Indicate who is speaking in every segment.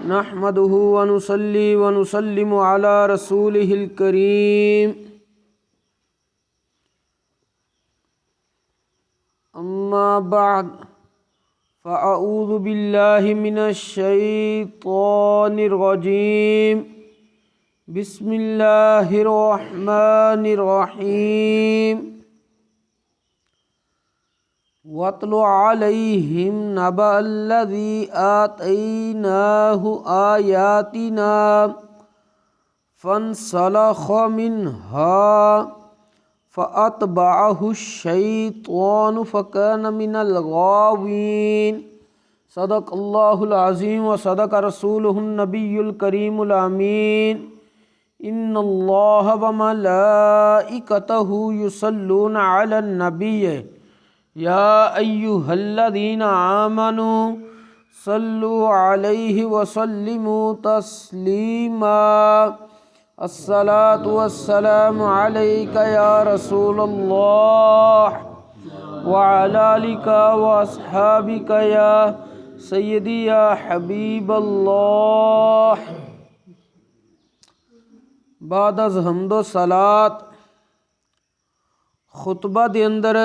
Speaker 1: नहमदुहु व नुसल्ली व नुसल्लिमु अला रसूलिहिल करीम। अम्मा बाद फ़अऊज़ु बिल्लाहि मिनश शैतानिर रजीम। बिस्मिल्लाहिर रहमानिर रहीम। वत्लु अलैहिम नबअल्लज़ी आतैनाहु आयातिना फन्सलख़ मिन्हा फ़अत्बअहु शैतानु फ़कान मिनल गावीन। सदक़ल्लाहुल अज़ीम व सदक़ रसूलुहुन नबियुल करीमुल अमीन। इन्नल्लाह व मलाइकतहु युसल्लूना अलन नबिय्य या अय्युहल्लज़ीना आमनू सल्लु अलैहि वसल्लिमु तस्लीमा। अस्सलातु वस्सलामु अलैका या रसूलल्लाह व अला आलिका व अस्हाबिका या सय्यदी या हबीबल्लाह। बाद अज़ हम्दो सलात खुतबा दे अंदर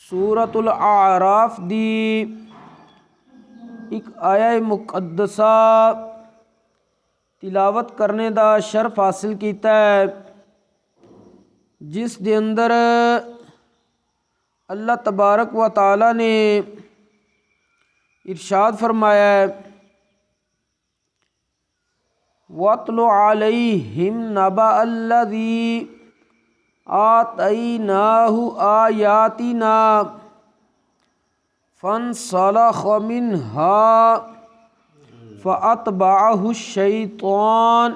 Speaker 1: सूरतुल आराफ दी एक आया मुक़द्दसा तिलावत करने दा शर्फ हासिल कीता है, जिस दे अंदर अल्लाह तबारक व तआला ने इरशाद फरमाया है, वत्लु अलैहिम नबअल्लज़ी आतैनाहु आयातिना फन्सलख़ मिन्हा फ़अत्बअहु शैतान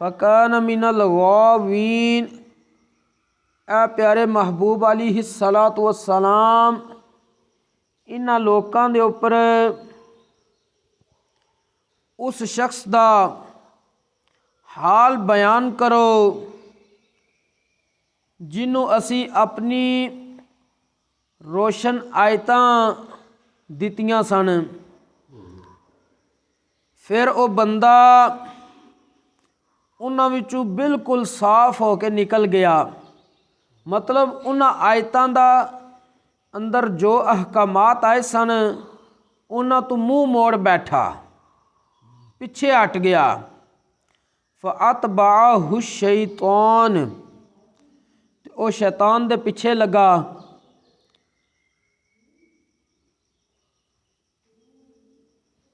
Speaker 1: फ़कान मिनल गावीन। ए प्यारे महबूब अलैहिस्सलातु वस्सलाम, इन्हां लोकां दे उपर उस शख्स दा हाल बयान करो जिन्हों असी अपनी रोशन आयतां दित्तियां सन। फिर वो बंदा उन्हां विचों बिल्कुल साफ होके निकल गया। मतलब उन्हां आयतां दा अंदर जो अहकामात आए सन उन्हां तो मुँह मोड़ बैठा, पिछे हट गया। फ़अत्बअहु शैतान, वो शैतान दे पिछे लगा।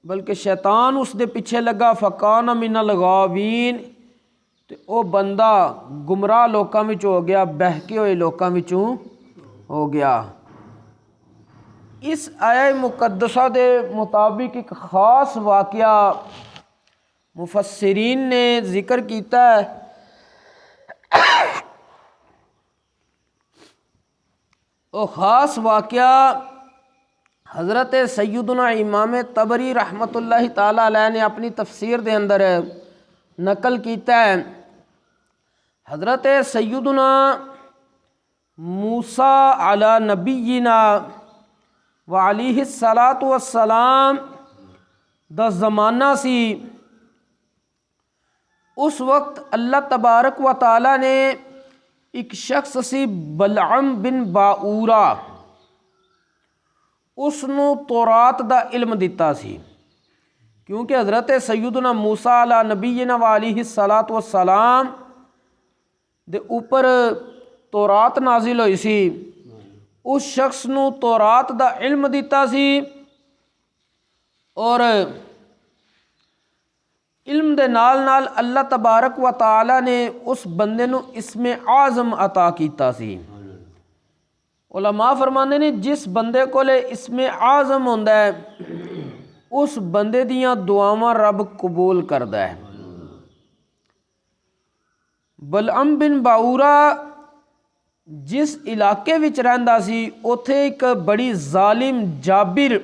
Speaker 1: बल्कि शैतान उस दे पिछे लगा। फ़कान मिनल गावीन, ते वो बंदा गुमराह लोकां विच हो गया, बहके हुए लोकां विचों हो गया। इस आया मुक़द्दसा दे मुताबिक एक ख़ास वाक़या मुफस्सिरीन ने ज़िक्र कीता है। वो ख़ास वाक़या हज़रत सैयदना इमाम तबरी रहमतुल्लाहि ताला अलैह ने अपनी तफसीर दे अंदर नकल कीता है। हज़रत सैयदना मूसा अला नबीना व अलैहिस्सलातु वस्सलाम दा ज़माना सी। उस वक्त अल्लाह तबारक व ताला ने एक शख्स सी बलअम बिन बाऊरा, उसनों तौरात दा इल्म दिता सी। क्योंकि हज़रत सैयदना मूसा अला नबीना व अलैहिस्सलातु वस्सलाम दे ऊपर तौरात नाजिल हुई सी। उस शख्स नूं तौरात दा इल्म दिता सी और इल्म दे नाल नाल अल्लाह तबारक व ताला ने उस बंदे नूं इस्मे आज़म अता कीता सी। उलमा फरमाते ने जिस बंदे कोले इस्मे आज़म होंदा है उस बंदे दियां दुआवां रब कबूल करदा है। बलअम बिन बाऊरा जिस इलाके विच रहिंदा सी, उत्थे एक बड़ी जालिम जाबिर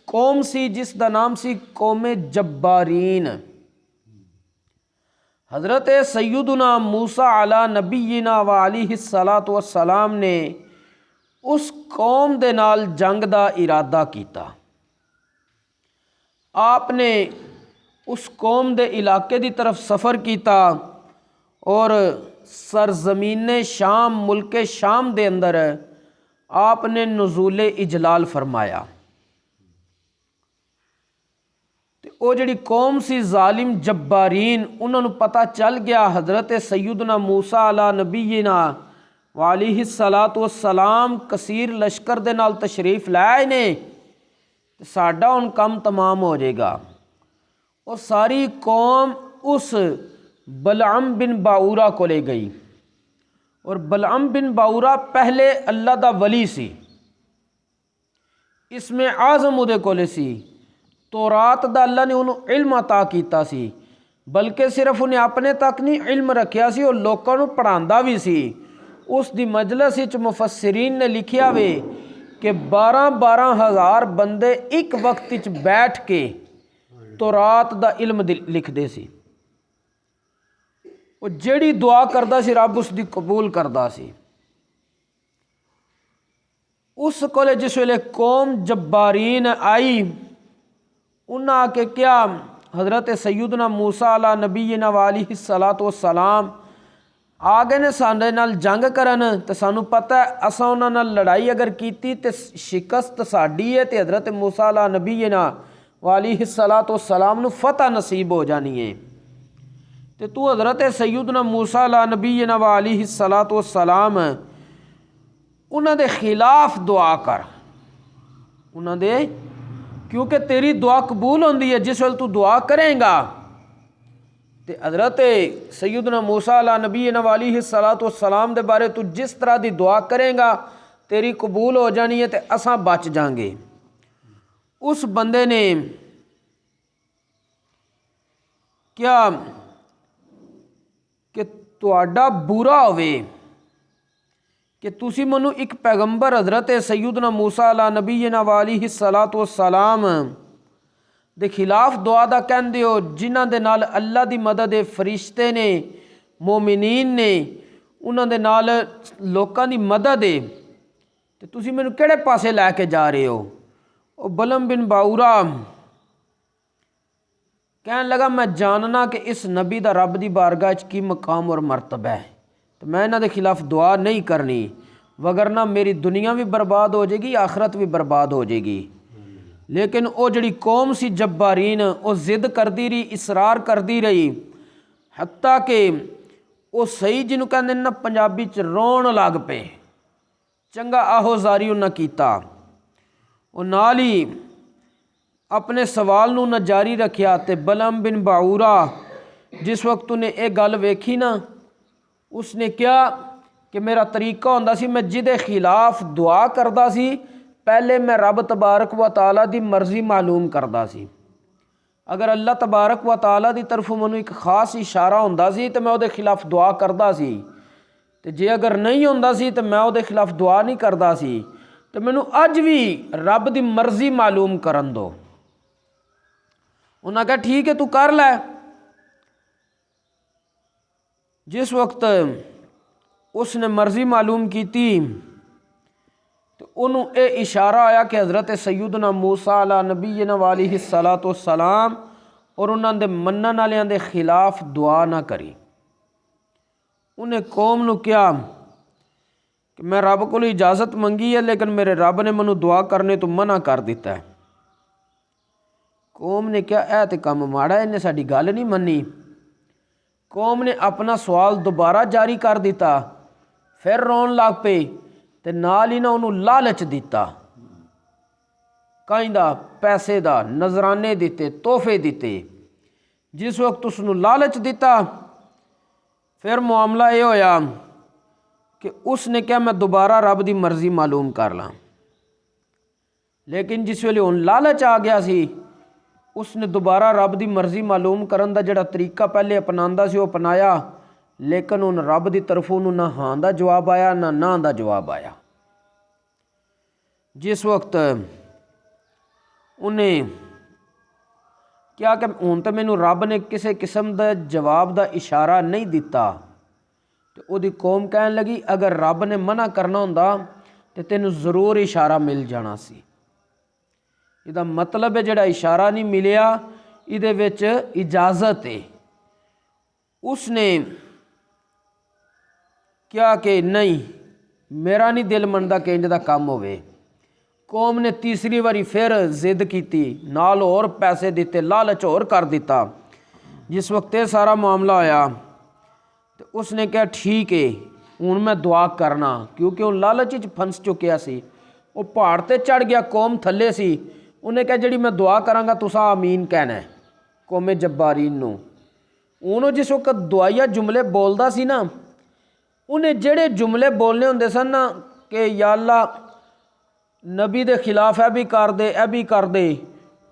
Speaker 1: कौम सी जिसदा नाम सी कौमे जब्बारीन। हज़रत सैयदना मूसा अला नबीना व अलैहिस्सलातु वस्सलाम ने उस कौम दे नाल जंग दा इरादा कीता। आपने उस कौम दे इलाके दी तरफ सफ़र किया और सरजमीन शाम मुल्क शाम दे अंदर आपने नुज़ूल इजलाल फरमाया। तो वो जिहड़ी कौम सी जालिम जब्बारीन, उन्होंने पता चल गया हज़रत सैयदना मूसा अला नबीना वालिहि सलातो वस्सलाम कसीर लश्कर दे नाल तशरीफ़ लाए ने, तो साडा हुण काम तमाम हो जाएगा। और सारी कौम उस बलअम बिन बाऊरा को ले गई। और बलअम बिन बाऊरा पहले अल्लाह दा वली सी, इसमें आज़म उहदे कोले सी। तौरात दा अल्लाह ने उन्होंने इल्म अता कीता सी, बल्कि सिर्फ उन्हें अपने तक नहीं इल्म रखिया सी, और लोगों को पढ़ांदा भी सी। उस दी मजलिस विच मुफस्सिरीन ने लिखिया वे कि 12-12 हज़ार बंदे एक वक्त विच बैठ के तौरात दा इल्म लिखते सी। वो जेड़ी दुआ करदा सी रब उसकी कबूल करदा सी। उस कोले जिस वेले कौम जब्बारीन आई, उन्हें आके क्या हज़रत सैयदना मूसा अला नबीना वालिहि सलातो वस्सलाम आ गए ने साडे नाल जंग करन, तो सानू पता है असां उन्हां नाल लड़ाई अगर कीती तो शिकस्त साडी है, तो हज़रत मूसा अला नबीना वालिहि सलातो वस्सलाम नू फतह नसीब हो जानी है। तो तू हज़रत सैयदना मूसा अला नबीना वालिहि सलातो वस्सलाम उन्हां दे खिलाफ दुआ कर, उन्हां दे, क्योंकि तेरी दुआ कबूल होंदी है जिस वेले तू दुआ करेंगा। तो हज़रत सैयदना मूसा अला नबीना वालिहि सलातो वस्सलाम दे बारे तू जिस तरह की दुआ करेंगा तेरी कबूल हो जानी है, तो असां बच जाएंगे। उस बंदे ने क्या कि तुहाडा बुरा होवे कि तुसी मनु एक पैगंबर हज़रत सैयदना मूसा अला नबीना वालिहि सलातो वस्सलाम दे खिलाफ दुआ दा कहंदे हो, जिन्हां दे नाल अल्लाह दी मदद है, फरिश्ते ने, मोमिनीन ने, उन्हां दे नाल लोकां दी मदद है, ते तुसी मैनू किहड़े पासे लैके जा रहे हो। और बलम बिन बाऊरा कहन लगा, मैं जानना कि इस नबी दा रब दी बारगाह च की मकाम और मरतबा है, तो मैं इन्हां दे खिलाफ दुआ नहीं करनी, वगरना मेरी दुनिया भी बर्बाद हो जाएगी, आखरत भी बर्बाद हो जाएगी। लेकिन वो जिहड़ी कौम सी जब्बारीन, वो जिद करती रही, इसरार करती रही, हत्ता कि वो सही जिन्हों कहते ना पंजाबी च रोण लग पे। चंगा आहोजारी उन्हें कीता, और नाल ही अपने सवाल नूं ना जारी रखिया। ते बलम बिन बाऊरा जिस वक्त उन्हें ये गल वेखी ना, उसने क्या कि मेरा तरीका होंदा सी, मैं जिदे खिलाफ दुआ करदा सी, पहले मैं रब तबारक व तआला दी मर्जी मालूम करदा सी। अगर अल्लाह तबारक व तआला दी तरफों मैनू एक खास इशारा होंदा सी तो मैं उहदे खिलाफ दुआ करदा सी, ते जे अगर नहीं होंदा सी तो मैं उहदे खिलाफ दुआ नहीं करदा सी। तो मैनू अज भी रब दी मर्जी मालूम करन दो। उन्हें कहा ठीक है तू कर लै। जिस वक्त उसने मर्जी मालूम की तो उन्होंने ये इशारा आया कि हज़रत सैयदना मूसा अला नबीना वालिहि सलातो वस्सलाम और उन्होंने दे मनन वालियां दे खिलाफ दुआ ना करी। उन्हें कौम नू कहा कि मैं रब को इजाज़त मंगी है, लेकिन मेरे रब ने मैनू दुआ करने तो मना कर दिता है। कौम ने क्या ऐ ते काम माड़ा, इन्हें साडी गल नहीं मनी। कौम ने अपना सवाल दोबारा जारी कर दिता, फिर रोन लग पे, ते नाल ही ना उन्होंने लालच दिता, कहीं दा पैसे दा, नजराने दिते, तोहफे दिते। जिस वक्त उसनू लालच दिता, फिर मामला ये होया कि उसने क्या मैं दोबारा रब दी मर्जी मालूम कर ला। लेकिन जिस वेले हुण लालच आ गया सी, उसने दोबारा रब दी मर्जी मालूम करन दा जिहड़ा तरीका पहले अपनांदा सी वो अपनाया, लेकिन हुण रब दी तरफों ना हाँ दा जवाब आया ना दा जवाब आया। जिस वक्त उन्हें क्या कि हुण तो मैनू रब ने किसी किस्म का जवाब का इशारा नहीं दिता, तो उहदी कौम कहन लगी अगर रब ने मना करना हुंदा तो तेनू जरूर इशारा मिल जाना सी। इहदा मतलब है जिहड़ा इशारा नहीं मिलिया इहदे विच इजाज़त है। उसने क्या कि नहीं मेरा नहीं दिल मनदा कि इंज दा काम होवे। कौम ने तीसरी बारी फिर जिद की, नाल होर पैसे दिते, लालच होर कर दिता। जिस वक्त ये सारा मामला होया तो उसने कहा ठीक है हुण मैं दुआ करना, क्योंकि वो लालच च फंस चुकिया सी। वो पहाड़ ते चढ़ गया, कौम थले सी। उन्हें कहा जी मैं दुआ करांगा तुसा आमीन कहना है कौमे जब्बारीन नूं। उन्होंने जिस वक्त दुआया जुमले बोलदा सी ना, उन्हें जेड़े जुमले बोलने होंदे सन ना कि या अल्लाह नबी दे खिलाफ ए भी कर दे ए भी कर दे,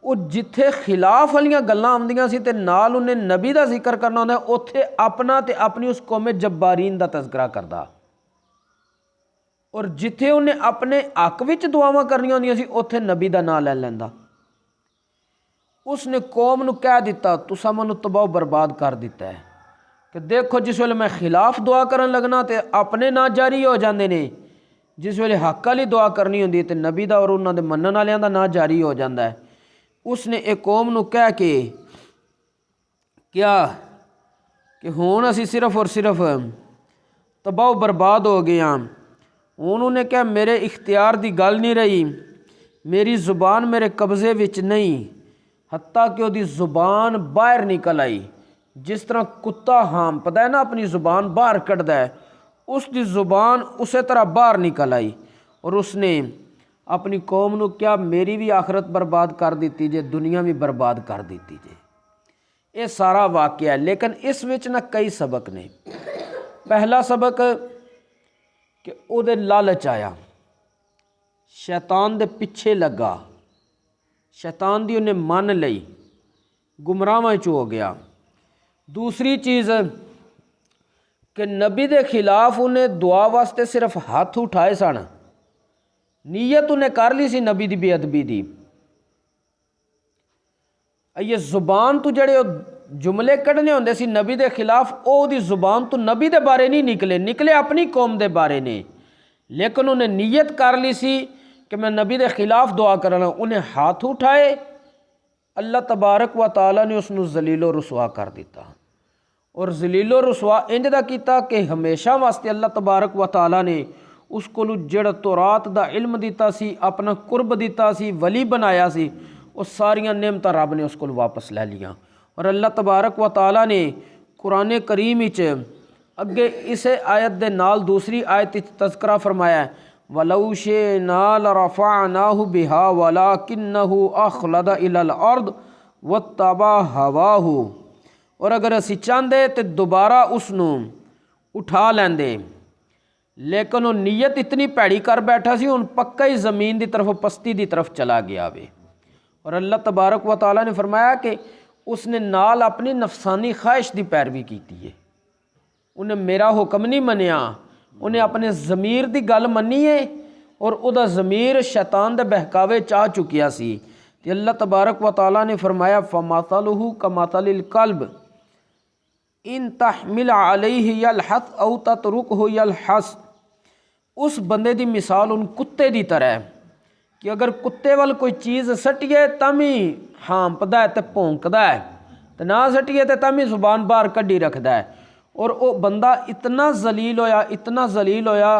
Speaker 1: वो जिथे खिलाफ वाली गल्लां आउंदियां सी ते नाल उन्हें नबी दा जिक्र करना होंदा, उत्थे अपना ते अपनी उस कौमे जब्बारीन दा तज़किरा करदा। और जिथे उन्हें अपने हक विच दुआवां करनियां होंदियां सी उत्थे नबी दा नाम लै लैंदा। उसने कौम नूं कह दिता तुसा मैनूं तबाह बर्बाद कर दिता है कि देखो जिस वेले मैं खिलाफ दुआ करन लगना तो अपने ना जारी हो जाते हैं, जिस वेले हक वाली दुआ करनी होंदी है तो नबी दा और उन्हां दे मनण वालियां दा ना जारी हो जाता है। उसने एक कौम नूं कह के क्या कि हुण असीं सिर्फ और सिर्फ तबाह बर्बाद हो गए हाँ। हुण उन्हें क्या मेरे इख्तियार की गल नहीं रही, मेरी जुबान मेरे कब्जे विच नहीं, हत्ता कि उसकी जुबान बाहर निकल आई। जिस तरह कुत्ता हांपदा है ना अपनी जुबान बाहर कढ़दा है, उसकी जुबान उस तरह बाहर निकल आई। और उसने अपनी कौम नूं क्या मेरी भी आखरत बर्बाद कर दी जे, दुनिया भी बर्बाद कर दी जे। ये सारा वाक़या है, लेकिन इस विच ना कई सबक ने। पहला सबक कि उहदे लालच आया, शैतान दे पिछे लगा, शैतान दी उन्हें मन लई, गुमराहां च हो गया। दूसरी चीज़ कि नबी दे खिलाफ उन्हें दुआ वास्ते सिर्फ हाथ उठाए सन, नीयत उन्हें कर ली सी नबी दी बेअदबी दी। ये जुबान तो जड़े जुमले कढ़ने होंदे सी नबी दे खिलाफ, ओदी जुबान तो नबी दे बारे नहीं निकले, निकले अपनी कौम दे बारे ने। लेकिन उन्हें नीयत कर ली सी कि मैं नबी दे खिलाफ दुआ करना। उन्हें हाथ उठाए, अल्लाह तबारक व तआला ने उसनू जलीलो रुसवा कर दिता। और जलीलो रुसवा इंज दा कीता कि हमेशा वास्ते अल्लाह तबारक व तआला ने उसको जेड़ा तौरात दा इल्म दिता सी, अपना कुर्ब दिता सी, वली बनाया सी, वो सारियां नेमतां रब ने उसको वापस ले लिया। और अल्लाह तबारक व तआला ने कुरान करीम विच अगे इसे आयत दे नाल दूसरी आयत तज़किरा फरमाया है, वलौ शिअना लरफ़अनाहु बिहा वलाकिन्नहु अख़लद इलल अर्द वत्तबा हवाहु। और अगर असी चाहते तो दोबारा उसनू उठा लेंदे, लेकिन वो नीयत इतनी भैड़ी कर बैठा सी, हुण पक्का ही ज़मीन की तरफ पस्ती की तरफ चला गया वे। और अल्लाह तबारक व तआला ने फरमाया कि उसने नाल अपनी नफसानी ख्वाहिश की पैरवी की है। उन्हें मेरा हुक्म नहीं मनिया, उन्हें अपने ज़मीर की गल मनी है और उदा ज़मीर शैतान दे बहकावे चाह चुकिया सी। तो अल्लाह तबारक व तआला ने फरमाया फ़मसलुहु कमसलिल कल्ब इन तहमिल अलैहि यलहस औ ततरुकहु यलहस। उस बंदे की मिसाल उन कुत्ते की तरह है कि अगर कुत्ते वाल कोई चीज़ सटिए तभी हाँपदा है तो भौंकदा है, तो ना सटिए तो तभी जुबान बाहर कढ़ी रखता है। और वो बंदा इतना जलील होया, इतना जलील होया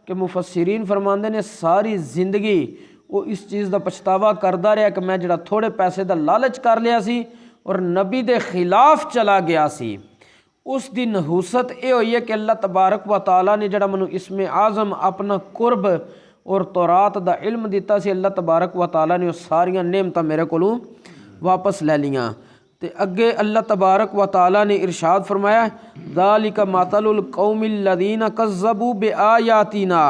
Speaker 1: कि मुफस्सिरीन फरमाते ने सारी जिंदगी वो इस चीज़ का पछतावा करता रहा कि मैं जरा थोड़े पैसे का लालच कर लिया सी और नबी दे खिलाफ चला गया सी। उस दी नहूसत ये हुई है कि अल्लाह तबारक व तआला ने जड़ा मैनू इसमें आज़म अपना कुर्ब और तौरात दा इल्म दिता सी, अल्लाह तबारक व तआला ने सारियां नेमतां मेरे कोलों वापस ले लियां। ते अगे अल्लाह तबारक व तआला ने इरशाद फरमाया ज़ालिका मसलुल कौमिल लज़ीना कज़्ज़बू बिआयातिना।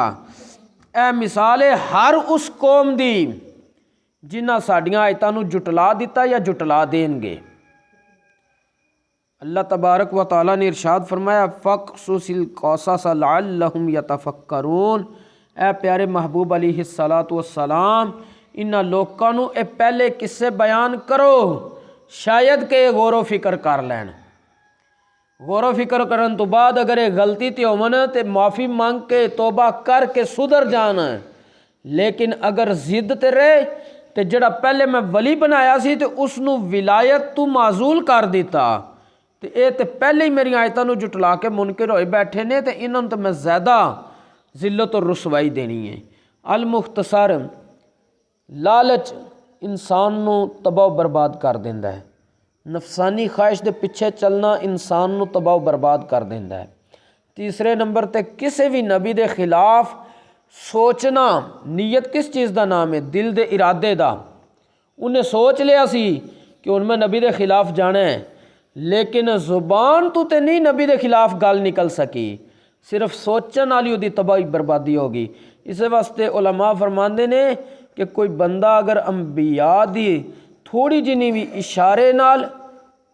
Speaker 1: ए मिसाल है हर उस कौम दी जिन्हां साडियां आयतां नूं जुटला दिता या जुटला देंगे। अल्लाह तबारक व तआला ने इरशाद फरमाया फ़क़्सुसिल क़सस लअल्लहुम यतफ़क्करून। ए प्यारे महबूब अलैहिस्सलातु वस्सलाम, इन्हां लोकां नूं ए पहले किस्से बयान करो शायद कि गौर फिक्र कर लैन। गौर फिक्र करन तो बाद अगर ये गलती ते होवन तो माफ़ी मांग के तौबा करके सुधर जान लेकिन अगर जिद ते रहे तो जड़ा पहले मैं वली बनाया सी तो उसनू विलायत तू माजूल कर दिता, तो ये तो पहले ही मेरी आयतों जुटला के मुनकर होए बैठे ने, तो इन्होंने तो मैं ज़्यादा जिल्लत और रुसवाई देनी है। अल मुख्तसर, लालच इंसान नू तबाह बर्बाद कर देंदा है। नफसानी ख्वाहिश के पिछे चलना इंसान नू तबाह बर्बाद कर देंदा है। तीसरे नंबर ते किसी भी नबी के खिलाफ सोचना। नीयत किस चीज़ का नाम है? दिल दे इरादे का। उन्हें सोच लिया सी कि हुण मैं नबी के खिलाफ जाना है, लेकिन जुबान तो ते नहीं नबी के खिलाफ गल निकल सकी, सिर्फ सोचन वाली उहदी तबाही बर्बादी होगी। इस वास्ते उलमा फरमाते ने कि कोई बंदा अगर अंबिया दी थोड़ी जिनी भी इशारे नाल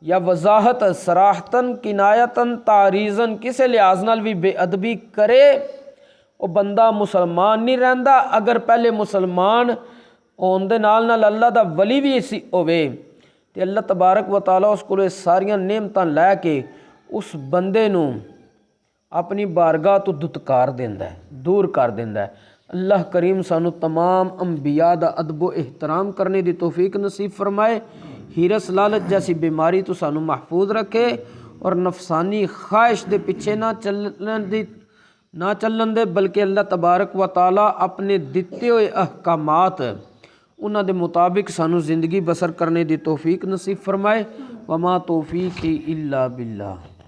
Speaker 1: या वजाहत सराहतन किनायतन तारीज़न किसी लिहाज नाल भी बेअदबी करे, वो बंदा मुसलमान नहीं रहिंदा। अगर पहले मुसलमान होने दे नाल अल्लाह दा वली भी इसी होवे तो अल्लाह तबारक व तआला उस कोल सारियां नेमतां लैके उस बंदे नू अपनी बारगाह तो दुत्कार देंदा है, दूर कर देंदा है। अल्लाह करीम सानू तमाम अंबिया दा अदब एहतराम करने की तौफीक नसीब फरमाए। हिरस लालच जैसी बीमारी तो सानू महफूज रखे और नफसानी ख्वाहिश के पिछे ना चलन दे, बल्कि अल्लाह तबारक व तआला अपने दिते हुए अहकामात उन्हां दे मुताबिक सानू ज़िंदगी बसर करने की तौफीक नसीब फरमाए। वमा तौफीक इल्ला बिल्लाह।